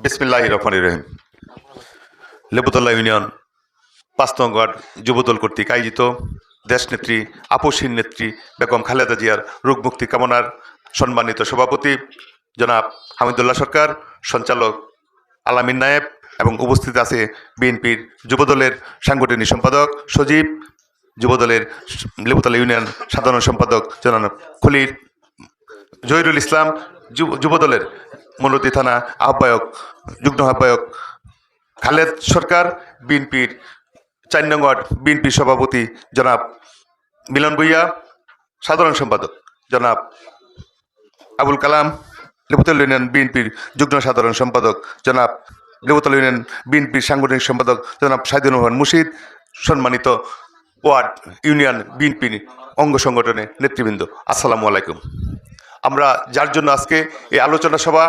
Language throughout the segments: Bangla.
বিসমিল্লাহির রহমানির রহিম। লেবুতল্লা ইউনিয়ন ৫ নং ওয়ার্ড যুবদল কর্তৃক আয়োজিত দেশনেত্রী আপসহীন নেত্রী বেগম খালেদা জিয়ার রোগমুক্তি কামনার সম্মানিত সভাপতি জনাব হামিদুল্লাহ সরকার, সঞ্চালক আলামিন নায়েব এবং উপস্থিত আছে বিএনপির যুবদলের সাংগঠনিক সম্পাদক সজীব, যুবদলের লেবুতলা ইউনিয়ন সাধারণ সম্পাদক জনাব খলিল জহিরুল ইসলাম, যুবদলের মনোতি থানা আহ্বায়ক যুগ্ম আহ্বায়ক খালেদ সরকার, বিএনপির ৪ নং ওয়ার্ড বিএনপির সভাপতি জনাব মিলন ভূঁইয়া, সাধারণ সম্পাদক জনাব আবুল কালাম, লেবুতলা ইউনিয়ন বিএনপির যুগ্ম সাধারণ সম্পাদক জনাব লেবুতলা ইউনিয়ন বিএনপির সাংগঠনিক সম্পাদক জনাব সাইদুর রহমান মুর্শিদ, সম্মানিত ওয়ার্ড ইউনিয়ন বিএনপির অঙ্গ সংগঠনের নেতৃবৃন্দ, আসসালামু আলাইকুম। আমরা যার জন্য আজকে এই আলোচনা সভা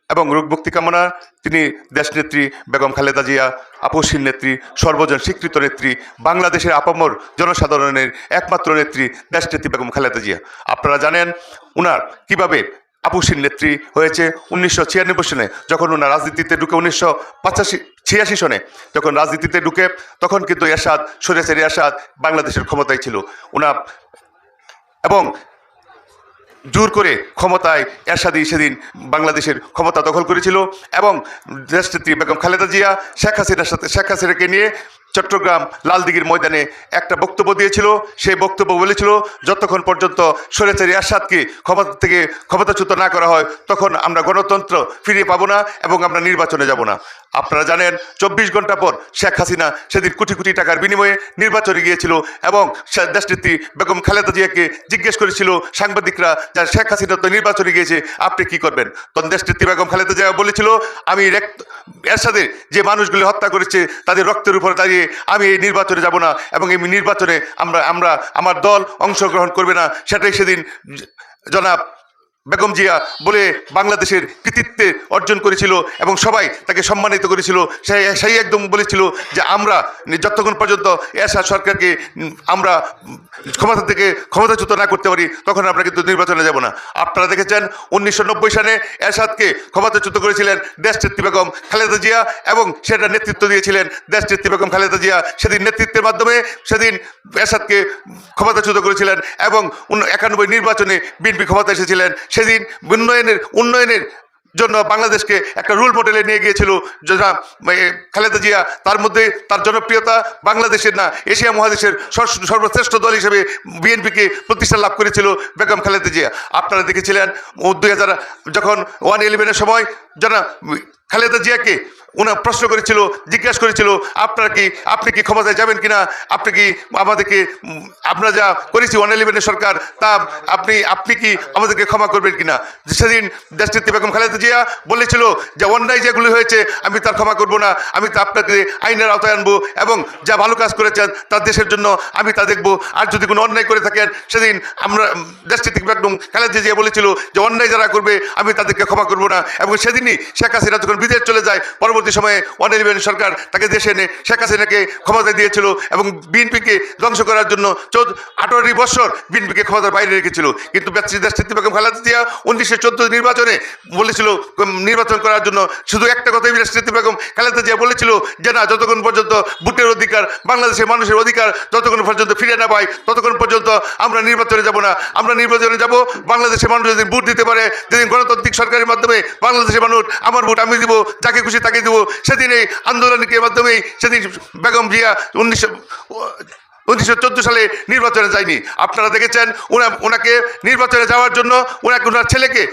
এবং রোগমুক্তি কামনা, তিনি দেশনেত্রী বেগম খালেদা জিয়া, আপসহীন নেত্রী, সর্বজন স্বীকৃত নেত্রী, বাংলাদেশের আপামর জনসাধারণের একমাত্র নেত্রী দেশনেত্রী বেগম খালেদা জিয়া। আপনারা জানেন উনার কিভাবে আপসহীন নেত্রী হয়েছে 1996 সনে, যখন ওনার রাজনীতিতে ঢুকে 1986 সনে যখন রাজনীতিতে ঢুকে, তখন কিন্তু এরশাদ, স্বৈরাচারী এরশাদ বাংলাদেশের ক্ষমতায় ছিল ওনা, এবং জোর করে ক্ষমতায় এরশাদই সেদিন বাংলাদেশের ক্ষমতা দখল করেছিল। এবং দেশনেত্রী বেগম খালেদা জিয়া শেখ হাসিনাকে নিয়ে চট্টগ্রাম লালদিঘির ময়দানে একটা বক্তব্য দিয়েছিল। সেই বক্তব্য বলেছিল, যতক্ষণ পর্যন্ত স্বৈরাচারী এরশাদকে ক্ষমতা থেকে ক্ষমতাচ্যুত না করা হয়, তখন আমরা গণতন্ত্র ফিরিয়ে পাবো না এবং আমরা নির্বাচনে যাব না। আপনারা জানেন 24 ঘন্টা পর শেখ হাসিনা সেদিন কোটি কোটি টাকার বিনিময়ে নির্বাচনে গিয়েছিল এবং দেশনেত্রী বেগম খালেদা জিয়াকে জিজ্ঞেস করেছিল সাংবাদিকরা, যা শেখ হাসিনা তো নির্বাচনে গিয়েছে, আপনি কি করবেন? তখন দেশনেত্রী বেগম খালেদা জিয়া বলেছিল, আমি এরশাদের যে মানুষগুলি হত্যা করেছে তাদের রক্তের উপরে দাঁড়িয়ে আমি এই নির্বাচনে যাব না এবং এই নির্বাচনে আমার দল অংশগ্রহণ করবে না। সেটাই সেদিন জনাব বেগম জিয়া বলে বাংলাদেশের কৃতিত্বে অর্জন করেছিল এবং সবাই তাকে সম্মানিত করেছিল। সেই একদম বলেছিল যে আমরা যতক্ষণ পর্যন্ত এরশাদ সরকারকে আমরা ক্ষমতা থেকে ক্ষমতাচ্যুত না করতে পারি, তখন আমরা কিন্তু নির্বাচনে যাব না। আপনারা দেখেছেন 1990 সালে এরশাদকে ক্ষমতাচ্যুত করেছিলেন দেশনেত্রী বেগম খালেদা জিয়া এবং সেটা নেতৃত্ব দিয়েছিলেন দেশনেত্রী বেগম খালেদা জিয়া। সেদিন নেতৃত্বের মাধ্যমে সেদিন এরশাদকে ক্ষমতাচ্যুত করেছিলেন এবং 91 নির্বাচনে বিএনপি ক্ষমতা এসেছিলেন। সেদিন উন্নয়নের জন্য বাংলাদেশকে একটা রোল মডেলে নিয়ে গিয়েছিল খালেদা জিয়া। তার মধ্যে তার জনপ্রিয়তা বাংলাদেশের না, এশিয়া মহাদেশের সর্বশ্রেষ্ঠ দল হিসেবে বিএনপিকে প্রতিষ্ঠা লাভ করেছিল বেগম খালেদা জিয়া। আপনারা দেখেছিলেন 2000 যখন 111-এর সময় খালেদা জিয়াকে ওনার প্রশ্ন করেছিল, জিজ্ঞাসা করেছিল, আপনি কি ক্ষমতায় যাবেন কিনা, আপনি কি আমাদেরকে, আমরা যা করেছি 111-এর সরকার, তা আপনি কি আমাদেরকে ক্ষমা করবেন কিনা? সেদিন দেশনেত্রী বেগম খালেদা জিয়া বলেছিল যে অন্যায় যেগুলি হয়েছে আমি তার ক্ষমা করব না, আমি তা আপনাকে আইনের আওতায় আনবো এবং যা ভালো কাজ করেছেন তার দেশের জন্য আমি তা দেখবো। আর যদি কোনো অন্যায় করে থাকেন, সেদিন আমরা দেশনেত্রী বেগম খালেদা জিয়া বলেছিল যে অন্যায় যারা করবে আমি তাদেরকে ক্ষমা করব না। এবং সেদিনই শেখ হাসিনা যখন বিদেশ চলে যায়, পরবর্তী সময়ে 111 সরকার তাকে দেশে এনে শেখ হাসিনাকে ক্ষমতা দিয়েছিল এবং বিএনপিকে ধ্বংস করার জন্য 18 বছর বিএনপিকে ক্ষমতার বাইরে রেখেছিল। কিন্তু দেশনেত্রী বেগম খালেদা জিয়া 1914 নির্বাচনে বলেছিল নির্বাচন করার জন্য, শুধু একটা কথাই দেশনেত্রী বেগম খালেদা জিয়া বলেছিল যে না, যতক্ষণ পর্যন্ত ভোটের অধিকার, বাংলাদেশের মানুষের অধিকার যতক্ষণ পর্যন্ত ফিরে না পাই, ততক্ষণ পর্যন্ত আমরা নির্বাচনে যাব না। আমরা নির্বাচনে যাব বাংলাদেশের মানুষ যেদিন ভোট দিতে পারে, যেদিন গণতান্ত্রিক সরকারের মাধ্যমে বাংলাদেশের মানুষ আমার ভোট আমি দিব, যাকে খুশি তাকে দিব। সেদিন এই আন্দোলনের মাধ্যমেই সেদিন বেগম জিয়া 1914 সালে নির্বাচনে যায়নি। আপনারা দেখেছেন ওনাকে নির্বাচনে যাওয়ার জন্য ওনার ছেলেকে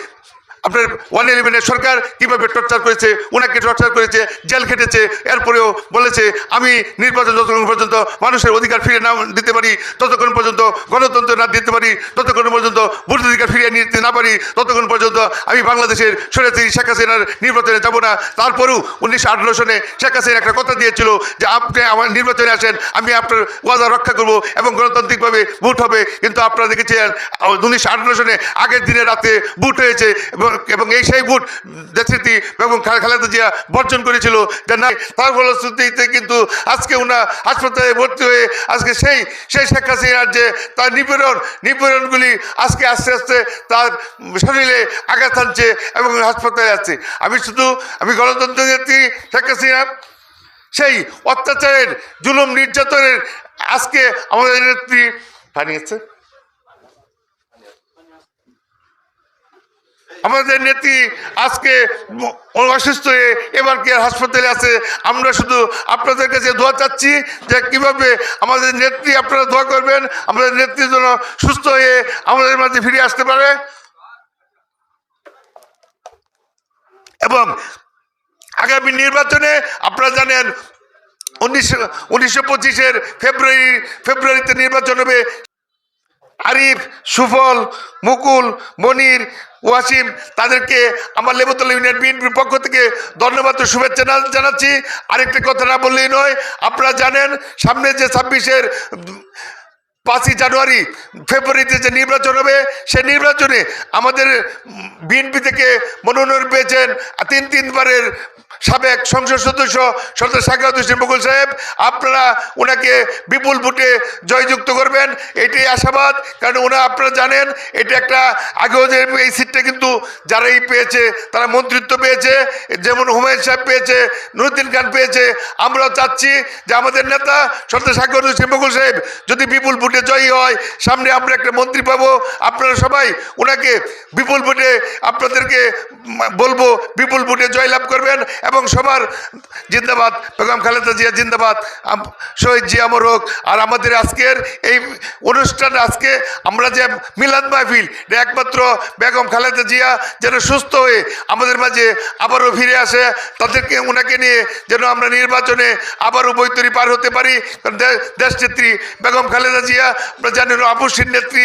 আপনার 111-এর সরকার কীভাবে টর্চার করেছে, ওনাকে টর্চার করেছে, জেল খেটেছে। এরপরেও বলেছে আমি নির্বাচন যতক্ষণ পর্যন্ত মানুষের অধিকার ফিরে না দিতে পারি, ততক্ষণ পর্যন্ত গণতন্ত্র না দিতে পারি, ততক্ষণ পর্যন্ত ভোটের অধিকার ফিরিয়ে নিতে না পারি, ততক্ষণ পর্যন্ত আমি বাংলাদেশের স্বৈরাচারী শেখ হাসিনার নির্বাচনে যাব না। তারপরেও 1918 সনে শেখ হাসিনা একটা কথা দিয়েছিল যে আপনি আমার নির্বাচনে আসেন, আমি আপনার ওয়াদা রক্ষা করব এবং গণতান্ত্রিকভাবে ভোট হবে। কিন্তু আপনারা দেখেছেন 1918 সনে আগের দিনে রাতে ভোট হয়েছে এবং এবং এই সেই ভোট দেশনেত্রী বেগম খালেদা জিয়া বর্জন করেছিল, যে না, তার ফলশ্রুতিতে কিন্তু আজকে ওনা হাসপাতালে ভর্তি হয়ে আজকে সেই সেই শেখ হাসিনার যে তার নিপীড়নগুলি আজকে আস্তে আস্তে তার শরীরে আঘাত আনছে এবং হাসপাতালে আছে। আমি গণতন্ত্র নেত্রী শেখ হাসিনা সেই অত্যাচারের, জুলুম, নির্যাতনের আজকে আমাদের নেত্রী বানিয়েছে। আমাদের নেত্রী আজকে অসুস্থ হয়ে এবার কি হাসপাতালে আছে। আমরা শুধু আপনাদের কাছে দোয়া চাচ্ছি যে কিভাবে আমাদের নেত্রী, আপনারা দোয়া করবেন আমাদের নেত্রী যেন সুস্থ হয়ে আমাদের মাঝে ফিরে আসতে পারে। এবং আগামী নির্বাচনে আপনারা জানেন 1925 ফেব্রুয়ারিতে নির্বাচন হবে। আরিফ, সুফল, মুকুল, মনির, ওয়াসিম, তাদেরকে আমার লেবুতলা ইউনিয়ন বিএনপির পক্ষ থেকে ধন্যবাদ ও শুভেচ্ছা জানাচ্ছি। আরেকটি কথা না বললেই নয়, আপনারা জানেন সামনে যে 5ই জানুয়ারি ফেব্রুয়ারিতে যে নির্বাচন হবে, সেই নির্বাচনে আমাদের বিএনপি থেকে মনোনয়ন পেয়েছেন তিনবারের সাবেক সংসদ সদস্য সরদার সাখাওয়াত হোসেন মুকুল সাহেব। আপনারা ওনাকে বিপুল ভোটে জয়যুক্ত করবেন, এটাই আশাবাদ। কারণ আপনারা জানেন এটা একটা আগেও যে এই সিটটা কিন্তু যারাই পেয়েছে তারা মন্ত্রিত্ব পেয়েছে, যেমন হুমায়ুন সাহেব পেয়েছে, নুরুদ্দিন খান পেয়েছে। আমরাও চাচ্ছি যে আমাদের নেতা সরদার সাখাওয়াত হোসেন মুকুল সাহেব যদি বিপুল ভোটে জয়ী হয়, সামনে আমরা একটা মন্ত্রী পাবো। আপনারা সবাই ওনাকে বিপুল ভোটে, আপনাদেরকে বলবো বিপুল ভোটে জয়লাভ করবেন। এবং সবার জিন্দাবাদ, বেগম খালেদা জিয়া জিন্দাবাদ, শহীদ জিয়া অমর হোক। আর আমাদের আজকের এই অনুষ্ঠান, আজকে আমরা যে মিলাদ মাহফিল, একমাত্র বেগম খালেদা জিয়া যেন সুস্থ হয়ে আমাদের মাঝে আবারও ফিরে আসে, তাদেরকে ওনাকে নিয়ে যেন আমরা নির্বাচনে আবারও বৈতরী পার হতে পারি। কারণ দেশনেত্রী বেগম খালেদা জিয়া আমরা জানেন আপসীর নেত্রী,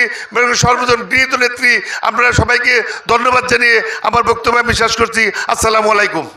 সর্বজন গৃহীত নেত্রী। আপনারা সবাইকে ধন্যবাদ জানিয়ে আমার বক্তব্য আমি শেষ করছি। আসসালামু আলাইকুম।